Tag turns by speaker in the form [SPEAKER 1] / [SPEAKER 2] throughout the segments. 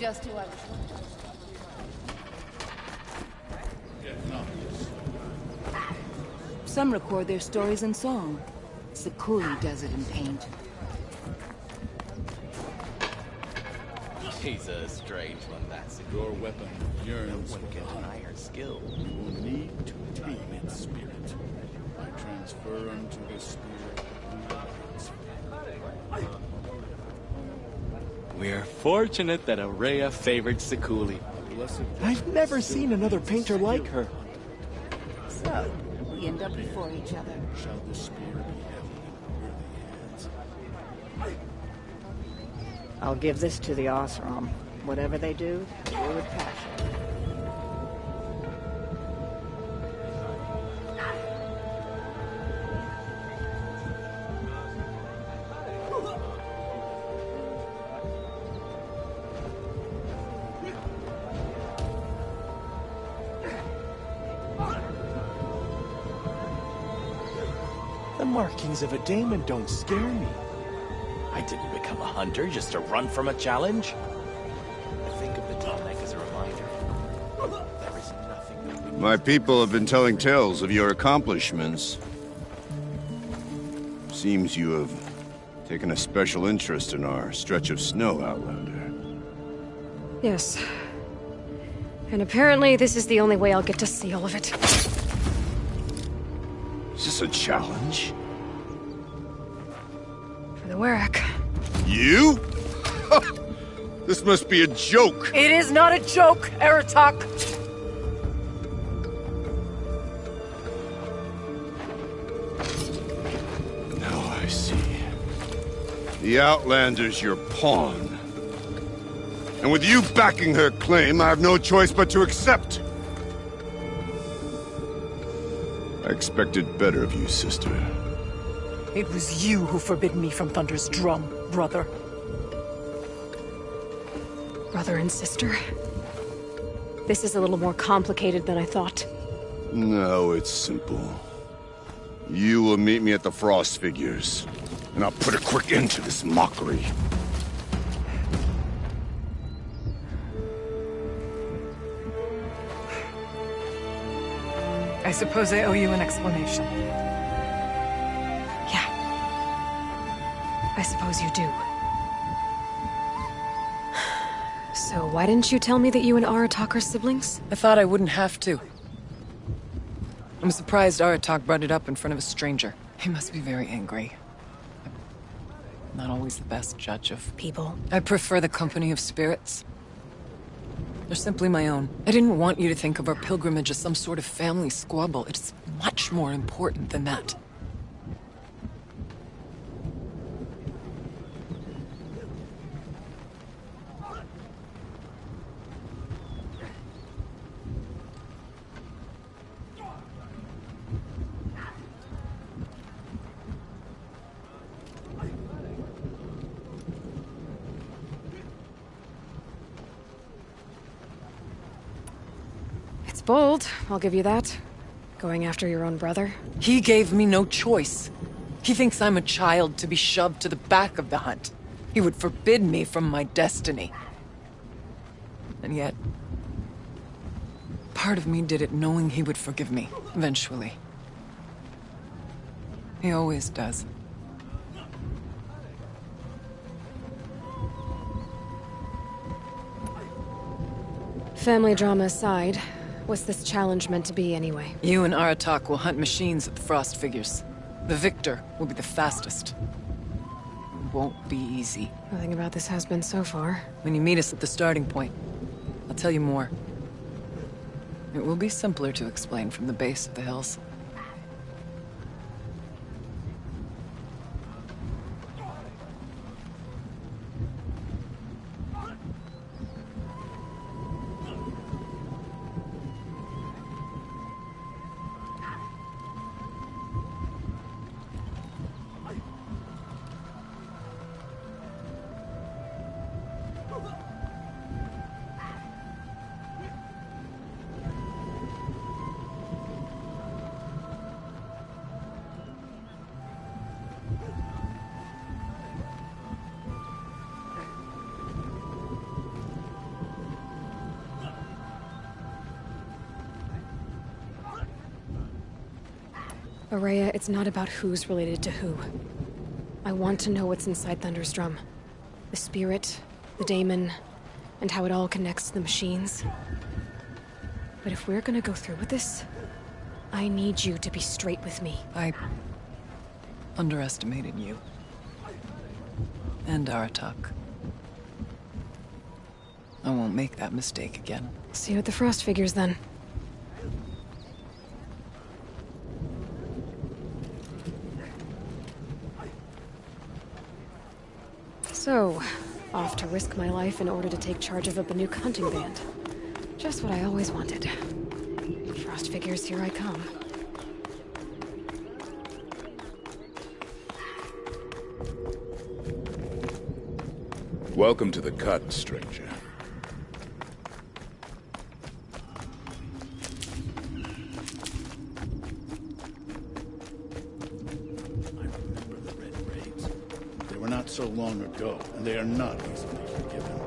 [SPEAKER 1] just who I was looking for. Some record their stories in song. Sekuli does it in paint.
[SPEAKER 2] He's a strange one, that's it.
[SPEAKER 3] Your weapon yearns
[SPEAKER 2] No one
[SPEAKER 3] for
[SPEAKER 2] can
[SPEAKER 3] the
[SPEAKER 2] deny
[SPEAKER 3] hunt.
[SPEAKER 2] your skill.
[SPEAKER 3] You will need to tame its spirit. I transfer unto this spirit
[SPEAKER 2] We're fortunate that Araya favored Sekuli.
[SPEAKER 3] a blessed
[SPEAKER 4] I've never seen another painter like her.
[SPEAKER 1] So, we end up before each other.
[SPEAKER 3] shall this spear be held in worthy hands.
[SPEAKER 5] I'll give this to the Osram. Whatever they do with passion.
[SPEAKER 4] The markings of a daemon don't scare me.
[SPEAKER 2] I didn't become a hunter just to run from a challenge. I think of the Tallneck as a reminder. There is nothing that we
[SPEAKER 6] My people have been telling tales of your accomplishments. Seems you have taken a special interest in our stretch of snow, Outlander.
[SPEAKER 7] Yes. And apparently this is the only way I'll get to see all of it.
[SPEAKER 6] Is this a challenge?
[SPEAKER 7] For the Warwick.
[SPEAKER 6] You? This must be a joke.
[SPEAKER 7] It is not a joke, Aratak!
[SPEAKER 6] Now I see. The Outlander's your pawn. And with you backing her claim, I have no choice but to accept. I expected better of you, sister.
[SPEAKER 8] It was you who forbid me from Thunder's drum, brother.
[SPEAKER 7] Brother and sister? This is a little more complicated than I thought.
[SPEAKER 6] No, it's simple. You will meet me at the Frost Figures, and I'll put a quick end to this mockery.
[SPEAKER 8] I suppose I owe you an explanation.
[SPEAKER 7] Yeah. I suppose you do. So why didn't you tell me that you and Aratak are siblings?
[SPEAKER 8] I thought I wouldn't have to. I'm surprised Aratak brought it up in front of a stranger. He must be very angry. I'm not always the best judge of
[SPEAKER 7] People.
[SPEAKER 8] I prefer the company of spirits. They're simply my own. I didn't want you to think of our pilgrimage as some sort of family squabble. It's much more important than that.
[SPEAKER 7] It's bold, I'll give you that. Going after your own brother.
[SPEAKER 8] He gave me no choice. He thinks I'm a child to be shoved to the back of the hunt. He would forbid me from my destiny. And yet, part of me did it knowing he would forgive me, eventually. He always does.
[SPEAKER 7] Family drama aside, what's this challenge meant to be anyway?
[SPEAKER 8] You and Aratak will hunt machines at the Frost Figures. The victor will be the fastest. It won't be easy.
[SPEAKER 7] Nothing about this has been so far.
[SPEAKER 8] When you meet us at the starting point, I'll tell you more. It will be simpler to explain from the base of the hills.
[SPEAKER 7] Araya, it's not about who's related to who. I want to know what's inside Thunder's drum. The spirit, the daemon, and how it all connects to the machines. But if we're gonna go through with this, I need you to be straight with me.
[SPEAKER 8] I underestimated you. And Aratak. I won't make that mistake again.
[SPEAKER 7] See you at the Frost figures, then. So, off to risk my life in order to take charge of a Banuk hunting band. Just what I always wanted. Frost figures, here I come.
[SPEAKER 3] Welcome to the Cut, stranger. I remember the Red Raids. They were not so long ago, and they are not easily forgiven.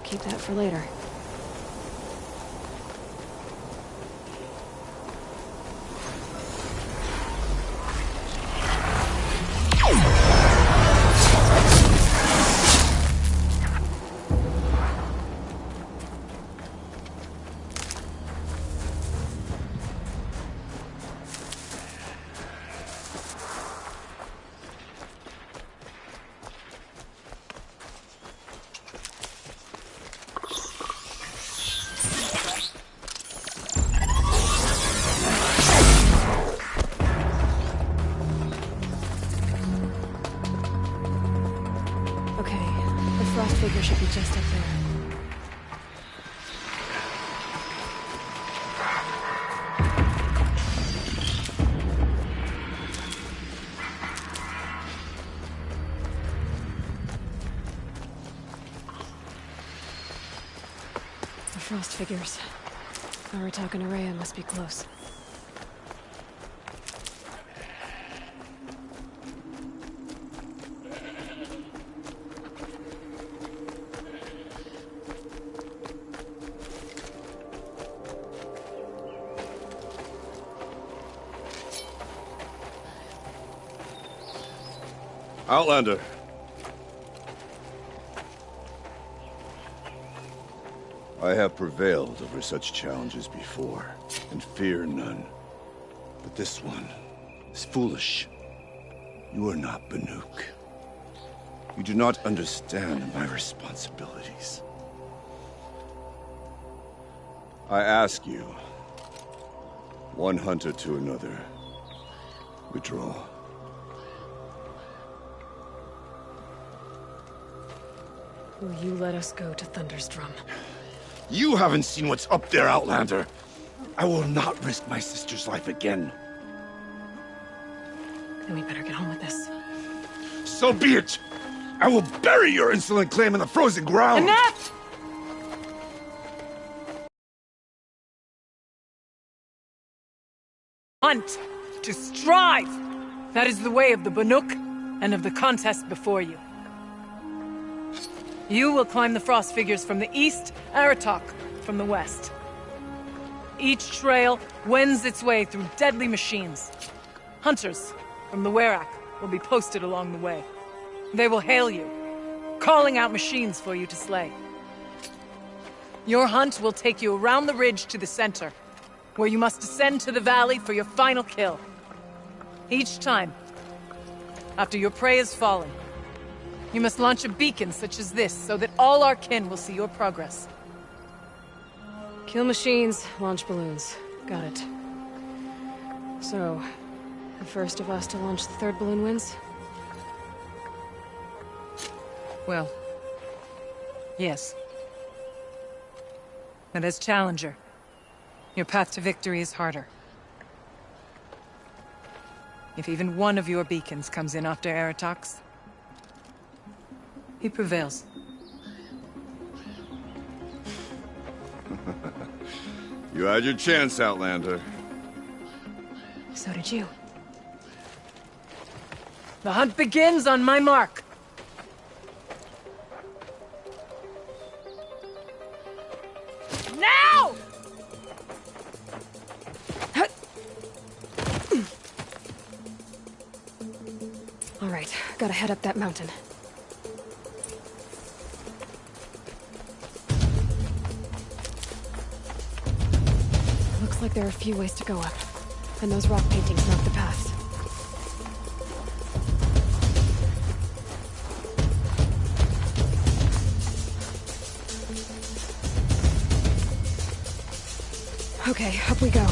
[SPEAKER 7] Keep that for later. Frost figure should be just up there. The Frost figures. Aratak and Araya must be close.
[SPEAKER 6] Outlander. I have prevailed over such challenges before, and fear none. But this one is foolish. You are not Banuk. You do not understand my responsibilities. I ask you, one hunter to another, withdraw.
[SPEAKER 7] Will you let us go to Thunder's drum?
[SPEAKER 6] You haven't seen what's up there, Outlander. I will not risk my sister's life again.
[SPEAKER 7] Then we better get on with this.
[SPEAKER 6] So be it! I will bury your insolent claim in the frozen ground!
[SPEAKER 7] Enough!
[SPEAKER 9] Hunt! To strive! That is the way of the Banuk, and of the contest before you. You will climb the Frost figures from the east, Aratak from the west. Each trail wends its way through deadly machines. Hunters from the Werak will be posted along the way. They will hail you, calling out machines for you to slay. Your hunt will take you around the ridge to the center, where you must descend to the valley for your final kill. Each time, after your prey has fallen, you must launch a beacon such as this, so that all our kin will see your progress.
[SPEAKER 7] Kill machines, launch balloons. Got it. So, the first of us to launch the third balloon wins?
[SPEAKER 9] Well, yes. But as challenger, your path to victory is harder. If even one of your beacons comes in after Aratak's, he prevails.
[SPEAKER 6] You had your chance, Outlander.
[SPEAKER 7] So did you.
[SPEAKER 9] The hunt begins on my mark. Now!
[SPEAKER 7] All right, gotta head up that mountain. Looks like there are a few ways to go up, and those rock paintings mark the path. Okay, up we go.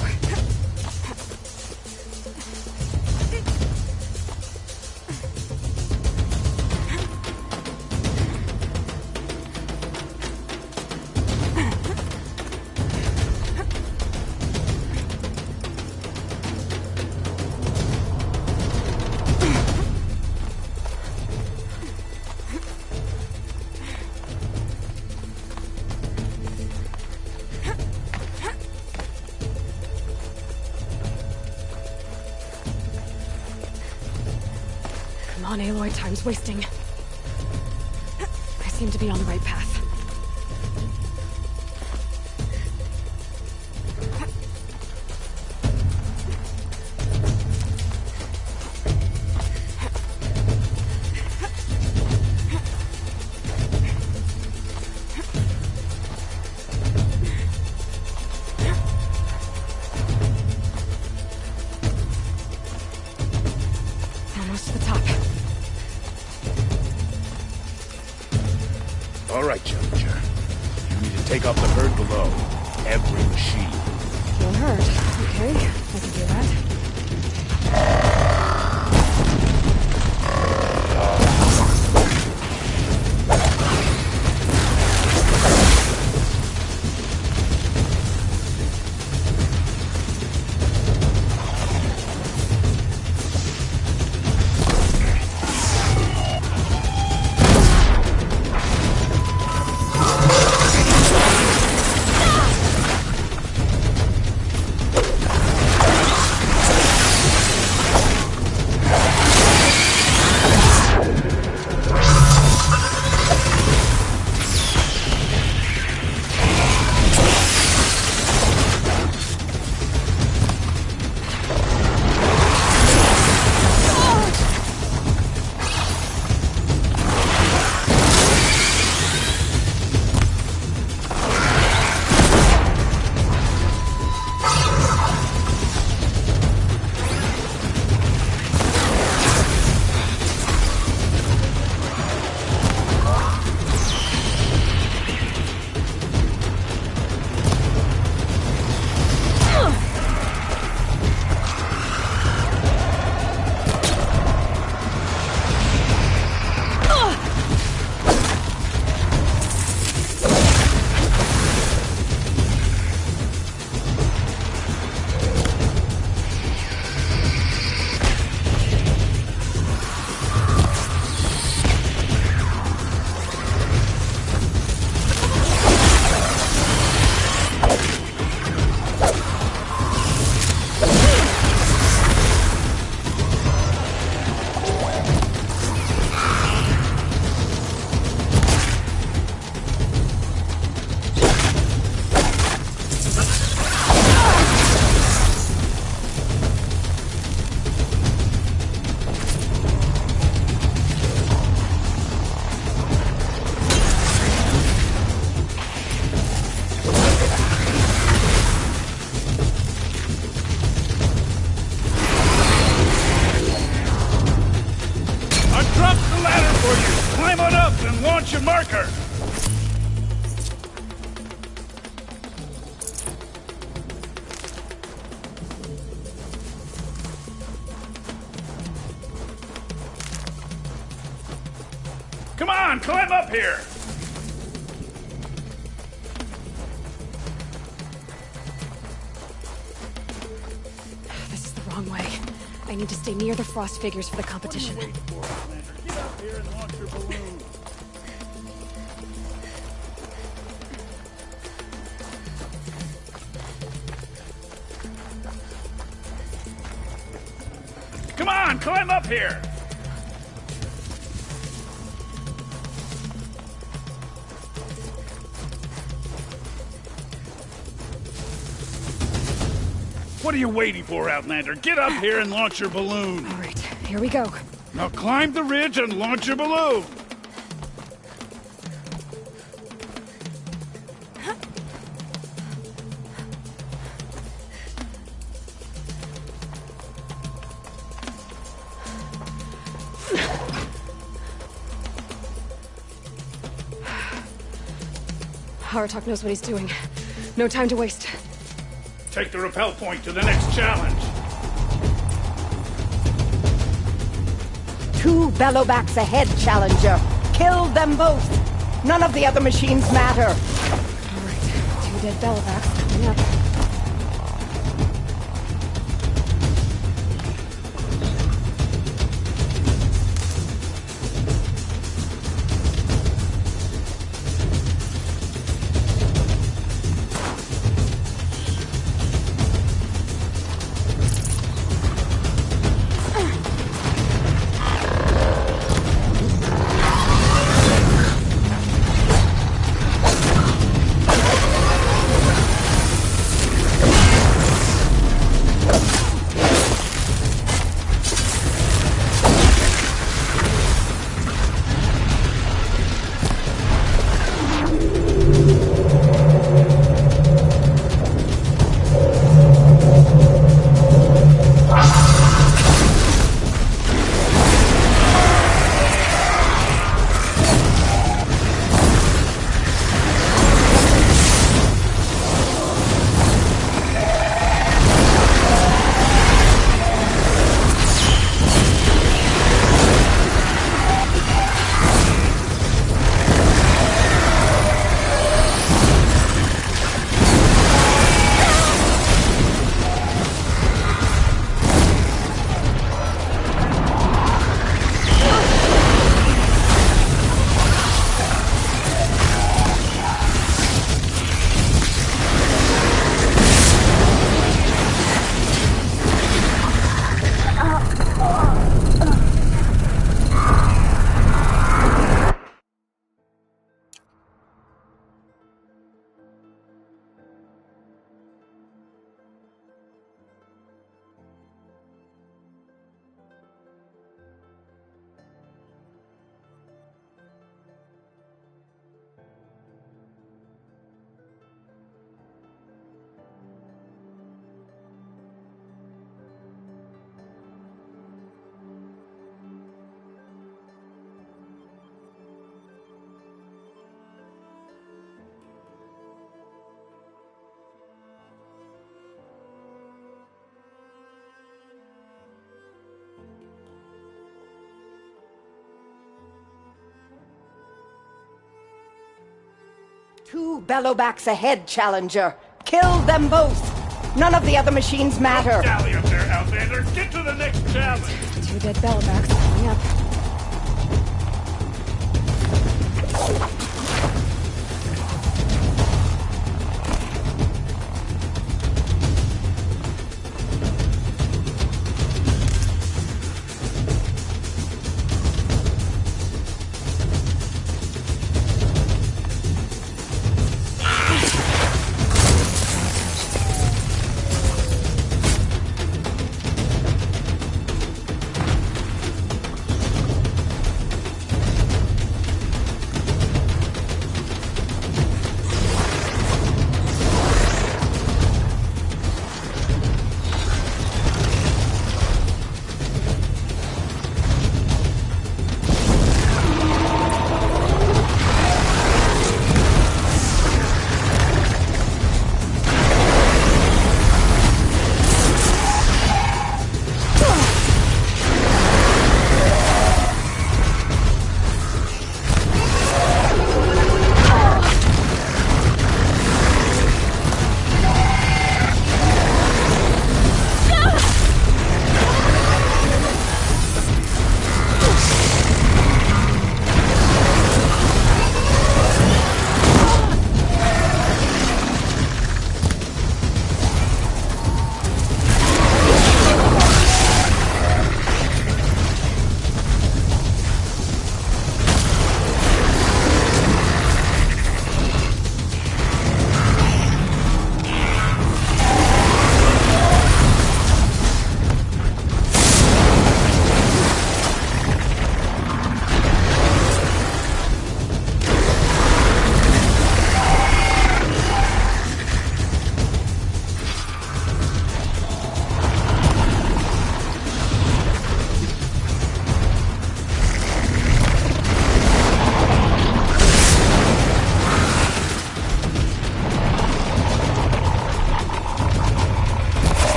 [SPEAKER 7] Come on, Aloy, time's wasting. I seem to be on the right path. Almost to the top.
[SPEAKER 3] All right, Challenger. You need to take off the herd below. Every machine.
[SPEAKER 7] One hurt. Okay, I can do that.
[SPEAKER 3] Launch your marker! Come on, climb up here!
[SPEAKER 7] This is the wrong way. I need to stay near the frost figures for the competition.
[SPEAKER 3] Get up here and launch your balloon. Come on, climb up here! What are you waiting for, Outlander? Get up here and launch your balloon!
[SPEAKER 7] All right, here we go.
[SPEAKER 3] Now climb the ridge and launch your balloon!
[SPEAKER 7] Aratak knows what he's doing. No time to waste.
[SPEAKER 3] Take the rappel point to the next challenge.
[SPEAKER 5] 2 Bellowbacks ahead, Challenger. Kill them both. None of the other machines matter.
[SPEAKER 7] All right, 2 dead Bellowbacks coming up.
[SPEAKER 5] Two Bellowbacks ahead, Challenger. Kill them both. None of the other machines matter.
[SPEAKER 3] Don't dally up there, Outlander. Get to the next challenge.
[SPEAKER 7] 2 dead Bellowbacks coming up.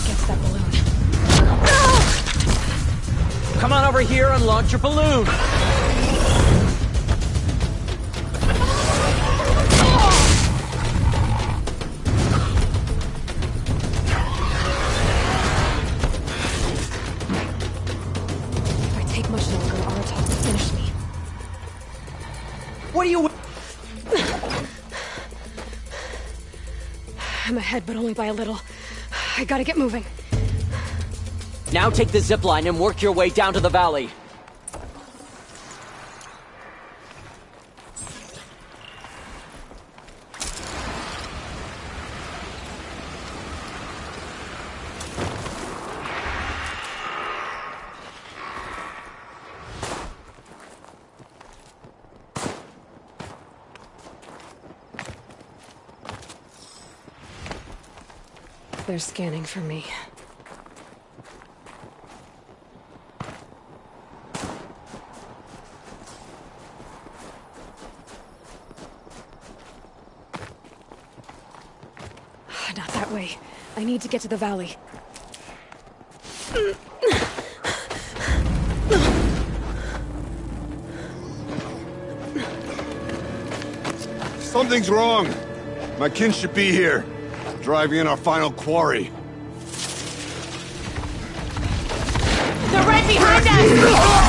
[SPEAKER 7] Get to that balloon.
[SPEAKER 10] Come on over here and launch your balloon!
[SPEAKER 7] If I take much longer, Aratak will finish me.
[SPEAKER 10] What are you...
[SPEAKER 7] I'm ahead, but only by a little. I gotta get moving.
[SPEAKER 10] Now take the zipline and work your way down to the valley.
[SPEAKER 7] They're scanning for me. Not that way. I need to get to the valley.
[SPEAKER 6] Something's wrong. My kin should be here, driving in our final quarry.
[SPEAKER 5] They're right behind us!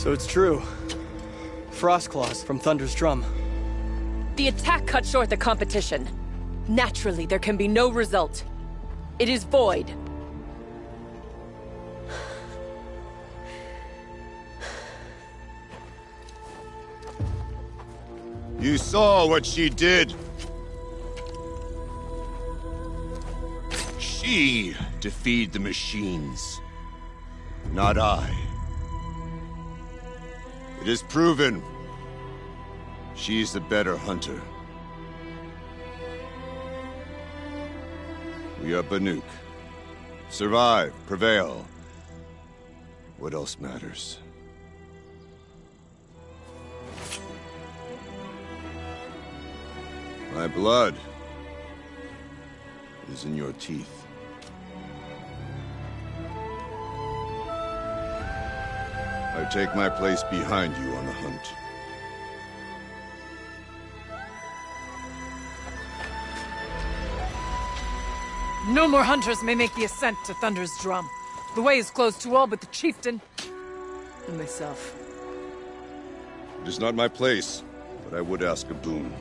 [SPEAKER 11] So it's true. Frostclaws from Thunder's Drum.
[SPEAKER 12] The attack cut short the competition. Naturally, there can be no result. It is void.
[SPEAKER 6] You saw what she did. She defeated the machines, not I. It is proven. She's the better hunter. We are Banuk. Survive, prevail. What else matters? My blood is in your teeth. I take my place behind you on the hunt.
[SPEAKER 9] No more hunters may make the ascent to Thunder's Drum. The way is closed to all but the chieftain and myself.
[SPEAKER 6] It is not my place, but I would ask a boon.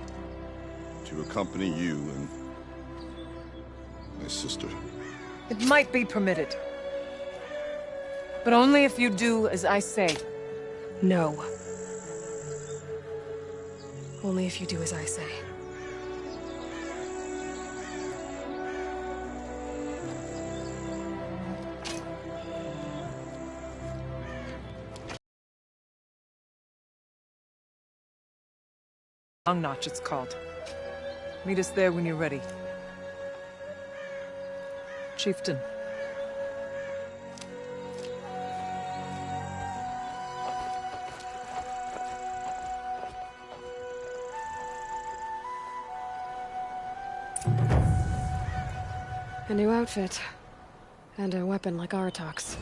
[SPEAKER 6] To accompany you and my sister.
[SPEAKER 9] It might be permitted. But only if you do as I say.
[SPEAKER 7] No. Only if you do as I say.
[SPEAKER 9] Long Notch, it's called. Meet us there when you're ready. Chieftain.
[SPEAKER 7] A new outfit. And a weapon like Aratok's.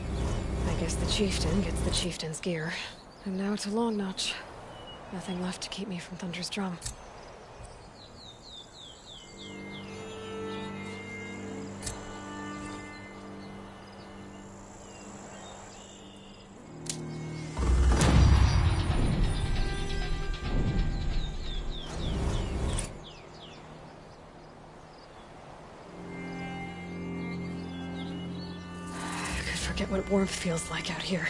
[SPEAKER 7] I guess the chieftain gets the chieftain's gear. And now to Long Notch. Nothing left to keep me from Thunder's Drum. I could forget what warmth feels like out here.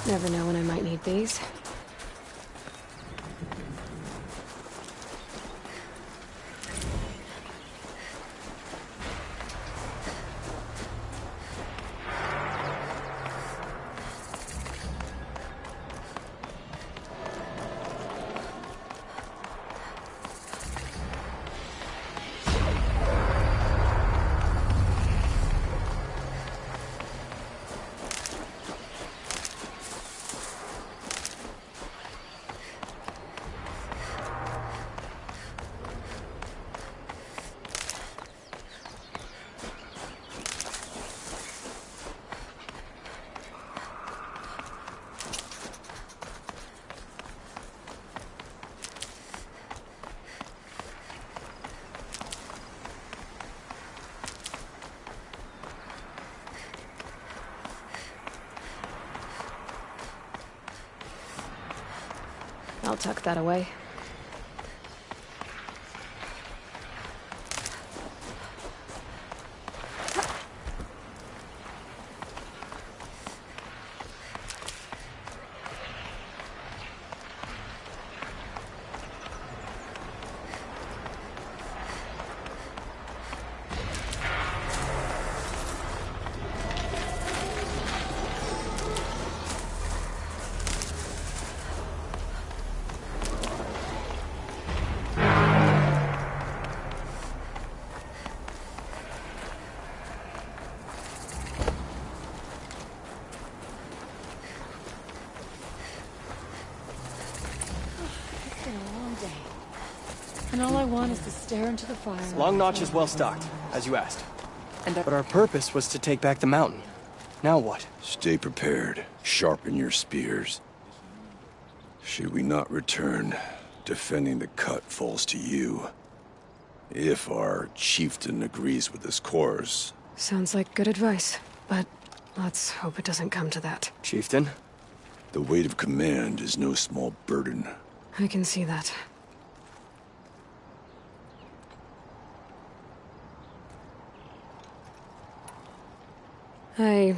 [SPEAKER 7] Never know when I might need these. I'll tuck that away.
[SPEAKER 1] And all I want is to stare into the fire.
[SPEAKER 11] Long Notch is well stocked, as you asked. But our purpose was to take back the mountain. Now what?
[SPEAKER 6] Stay prepared. Sharpen your spears. Should we not return, defending the cut falls to you. If our chieftain agrees with this course.
[SPEAKER 7] Sounds like good advice, but let's hope it doesn't come to that.
[SPEAKER 11] Chieftain?
[SPEAKER 6] The weight of command is no small burden.
[SPEAKER 7] I can see that. I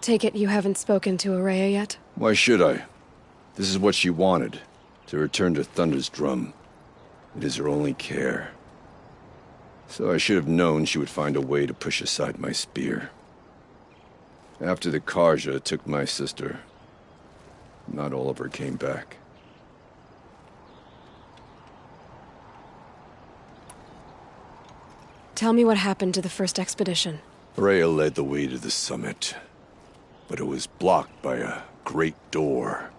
[SPEAKER 7] take it you haven't spoken to Ourea yet?
[SPEAKER 6] Why should I? This is what she wanted, to return to Thunder's Drum. It is her only care. So I should have known she would find a way to push aside my spear. After the Carja took my sister, not all of her came back.
[SPEAKER 7] Tell me what happened to the first expedition.
[SPEAKER 6] Ourea led the way to the summit, but it was blocked by a great door.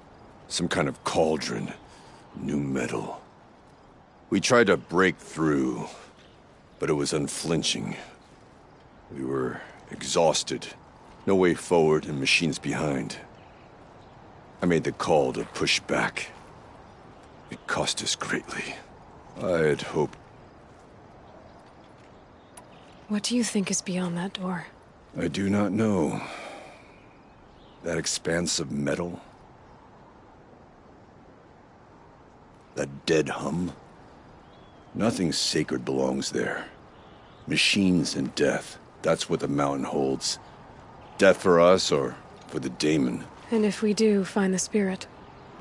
[SPEAKER 6] Some kind of cauldron, new metal. We tried to break through, but it was unflinching. We were exhausted, no way forward and machines behind. I made the call to push back. It cost us greatly. I had hoped.
[SPEAKER 7] What do you think is beyond that door?
[SPEAKER 6] I do not know. That expanse of metal? That dead hum? Nothing sacred belongs there. Machines and death. That's what the mountain holds. Death for us or for the daemon.
[SPEAKER 7] And if we do find the spirit?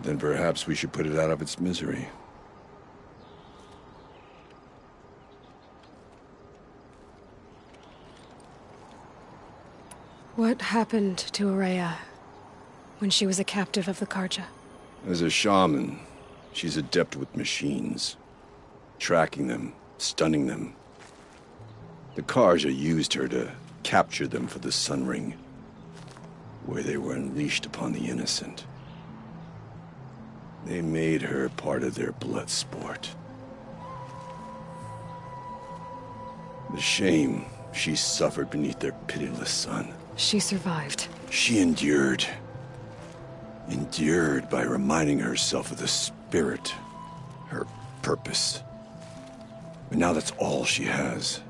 [SPEAKER 6] Then perhaps we should put it out of its misery.
[SPEAKER 7] What happened to Ourea when she was a captive of the Carja?
[SPEAKER 6] As a shaman, she's adept with machines. Tracking them, stunning them. The Carja used her to capture them for the Sun Ring, where they were unleashed upon the innocent. They made her part of their blood sport. The shame she suffered beneath their pitiless sun.
[SPEAKER 7] She survived.
[SPEAKER 6] She endured. Endured by reminding herself of the spirit, her purpose. And now that's all she has.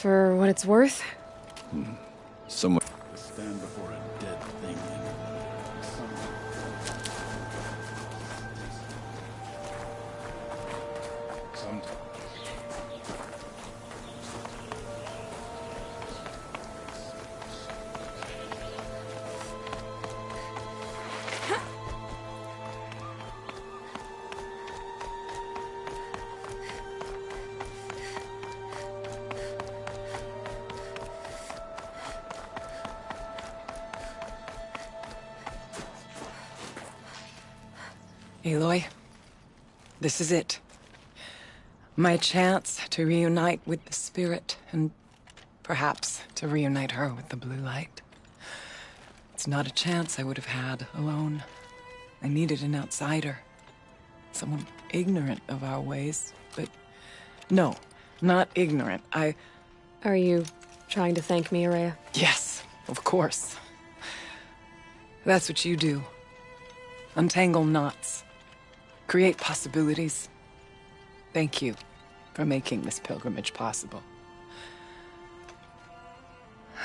[SPEAKER 7] For what it's worth?
[SPEAKER 6] Someone...
[SPEAKER 3] To stand before a dead thing and sometimes.
[SPEAKER 8] Aloy, this is it. My chance to reunite with the Spirit, and perhaps to reunite her with the blue light. It's not a chance I would have had alone. I needed an outsider. Someone ignorant of our ways, but... No, not ignorant.
[SPEAKER 7] Are you trying to thank me, Ourea?
[SPEAKER 8] Yes, of course. That's what you do. Untangle knots. Create possibilities. Thank you for making this pilgrimage possible.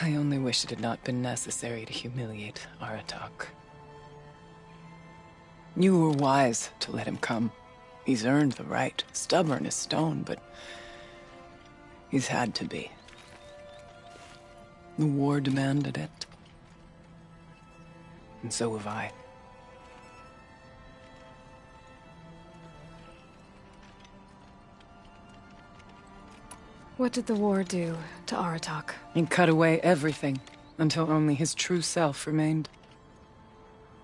[SPEAKER 8] I only wish it had not been necessary to humiliate Aratak. You were wise to let him come. He's earned the right, stubborn as stone, but he's had to be. The war demanded it. And so have I.
[SPEAKER 7] What did the war do to Aratak?
[SPEAKER 8] It cut away everything, until only his true self remained.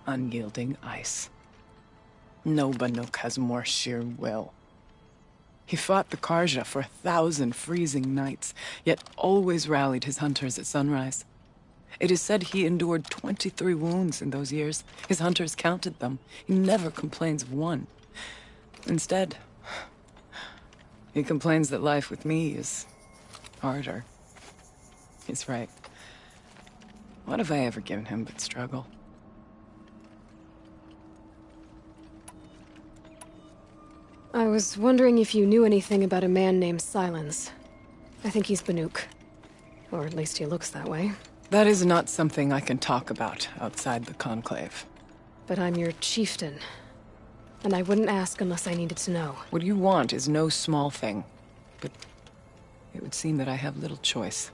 [SPEAKER 8] Unyielding ice. No Banuk has more sheer will. He fought the Karja for 1,000 freezing nights, yet always rallied his hunters at sunrise. It is said he endured 23 wounds in those years. His hunters counted them. He never complains of one. Instead, he complains that life with me is harder. He's right. What have I ever given him but struggle?
[SPEAKER 7] I was wondering if you knew anything about a man named Sylens. I think he's Banuk. Or at least he looks that way.
[SPEAKER 8] That is not something I can talk about outside the Conclave.
[SPEAKER 7] But I'm your chieftain. And I wouldn't ask unless I needed to know.
[SPEAKER 8] What you want is no small thing. But it would seem that I have little choice.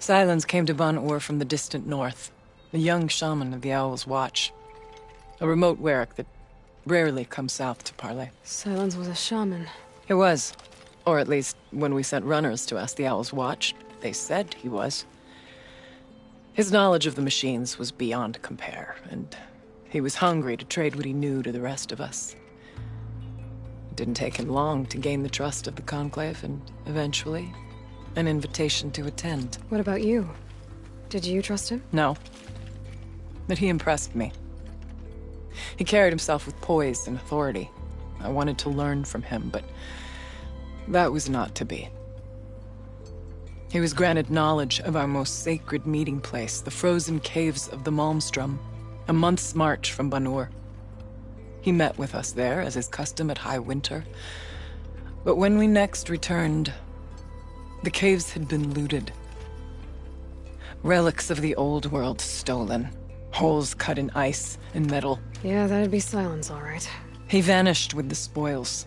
[SPEAKER 8] Sylens came to Ban-Ur from the distant north. A young shaman of the Owl's Watch. A remote Werak that rarely comes south to parley.
[SPEAKER 7] Sylens was a shaman.
[SPEAKER 8] He was. Or at least, when we sent runners to ask the Owl's Watch, they said he was. His knowledge of the machines was beyond compare, and he was hungry to trade what he knew to the rest of us. It didn't take him long to gain the trust of the Conclave, and eventually, an invitation to attend.
[SPEAKER 7] What about you? Did you trust him?
[SPEAKER 8] No. But he impressed me. He carried himself with poise and authority. I wanted to learn from him, but that was not to be. He was granted knowledge of our most sacred meeting place, the frozen caves of the Malmstrom, a month's march from Ban-Ur. He met with us there, as is custom at High Winter. But when we next returned, the caves had been looted. Relics of the old world stolen. Holes cut in ice and metal.
[SPEAKER 7] Yeah, that'd be Sylens, all right.
[SPEAKER 8] He vanished with the spoils.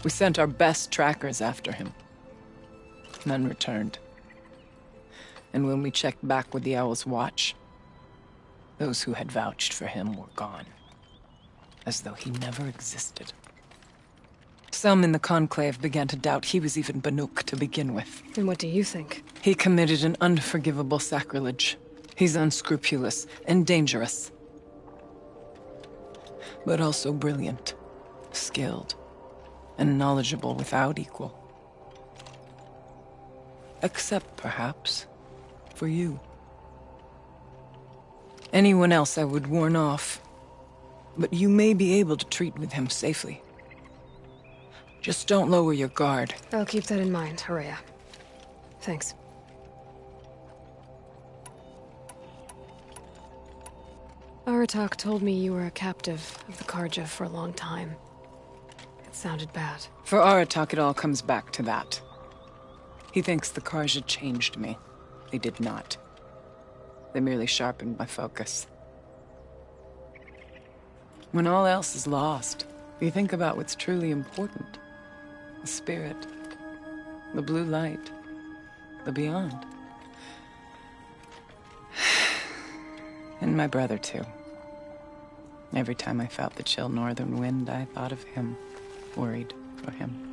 [SPEAKER 8] We sent our best trackers after him. None returned. And when we checked back with the Owl's Watch, those who had vouched for him were gone. As though he never existed. Some in the Conclave began to doubt he was even Banuk to begin with.
[SPEAKER 7] And what do you think?
[SPEAKER 8] He committed an unforgivable sacrilege. He's unscrupulous and dangerous. But also brilliant, skilled, and knowledgeable without equal. Except, perhaps, for you. Anyone else I would warn off, but you may be able to treat with him safely. Just don't lower your guard.
[SPEAKER 7] I'll keep that in mind, Ourea. Thanks. Aratak told me you were a captive of the Karja for a long time. It sounded bad.
[SPEAKER 8] For Aratak, it all comes back to that. He thinks the Karja changed me. They did not. They merely sharpened my focus. When all else is lost, you think about what's truly important. The spirit, the blue light, the beyond. And my brother, too. Every time I felt the chill northern wind, I thought of him, worried for him.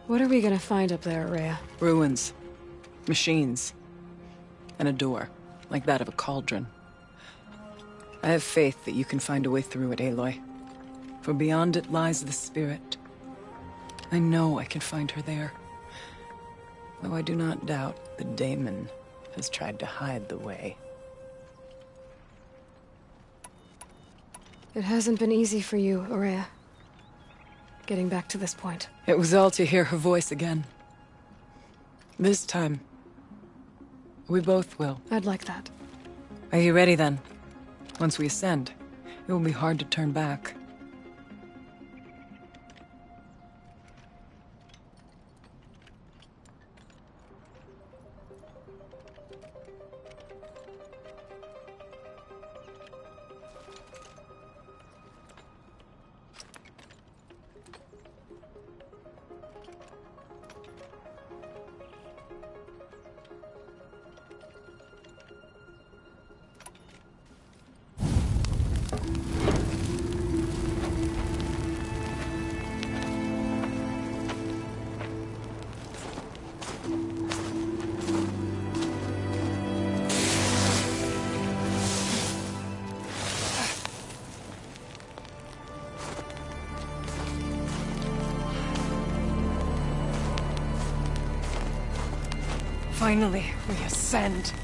[SPEAKER 7] What are we gonna find up there, Rhea?
[SPEAKER 8] Ruins. Machines. And a door, like that of a cauldron. I have faith that you can find a way through it, Aloy. For beyond it lies the spirit. I know I can find her there. Though I do not doubt the Daemon has tried to hide the way.
[SPEAKER 7] It hasn't been easy for you, Rhea. Getting back to this point.
[SPEAKER 8] It was all to hear her voice again. This time, we both will.
[SPEAKER 7] I'd like that.
[SPEAKER 8] Are you ready then? Once we ascend, it will be hard to turn back.
[SPEAKER 9] Finally, we ascend.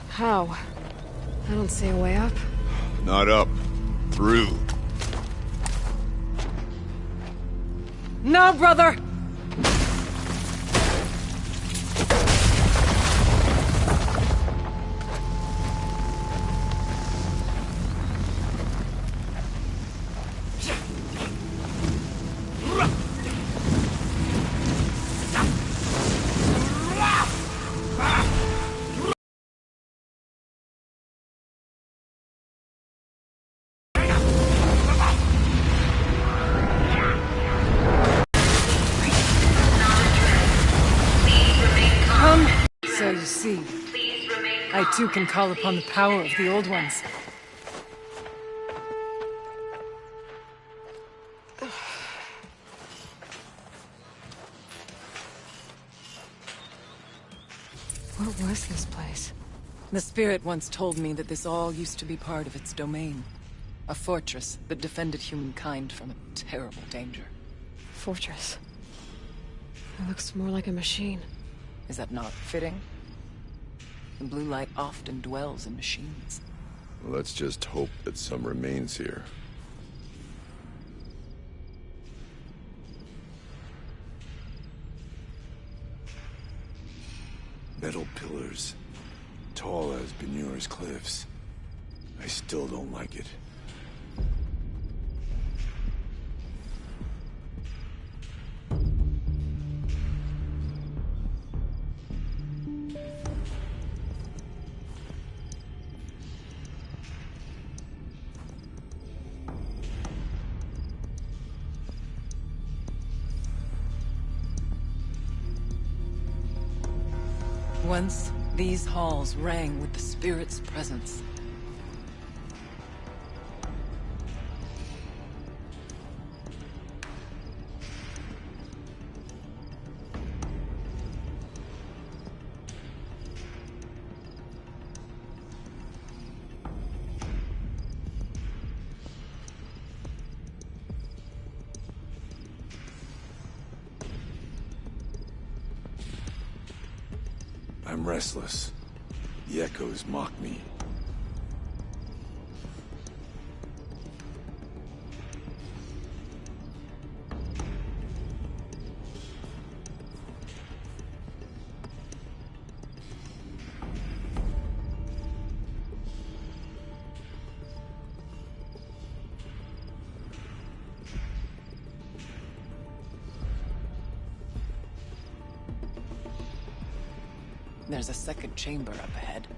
[SPEAKER 7] How? I don't see a way up.
[SPEAKER 6] Not up. Through.
[SPEAKER 9] No, brother! So you see, I too can call upon the power of the Old Ones.
[SPEAKER 7] What was this place?
[SPEAKER 8] The spirit once told me that this all used to be part of its domain. A fortress that defended humankind from a terrible danger.
[SPEAKER 7] Fortress. It looks more like a machine.
[SPEAKER 8] Is that not fitting? The blue light often dwells in machines.
[SPEAKER 6] Let's just hope that some remains here. Metal pillars, tall as Benur's cliffs. I still don't like it.
[SPEAKER 8] Once, these halls rang with the spirit's presence.
[SPEAKER 6] I'm restless. The echoes mock me.
[SPEAKER 8] There's a second chamber up ahead.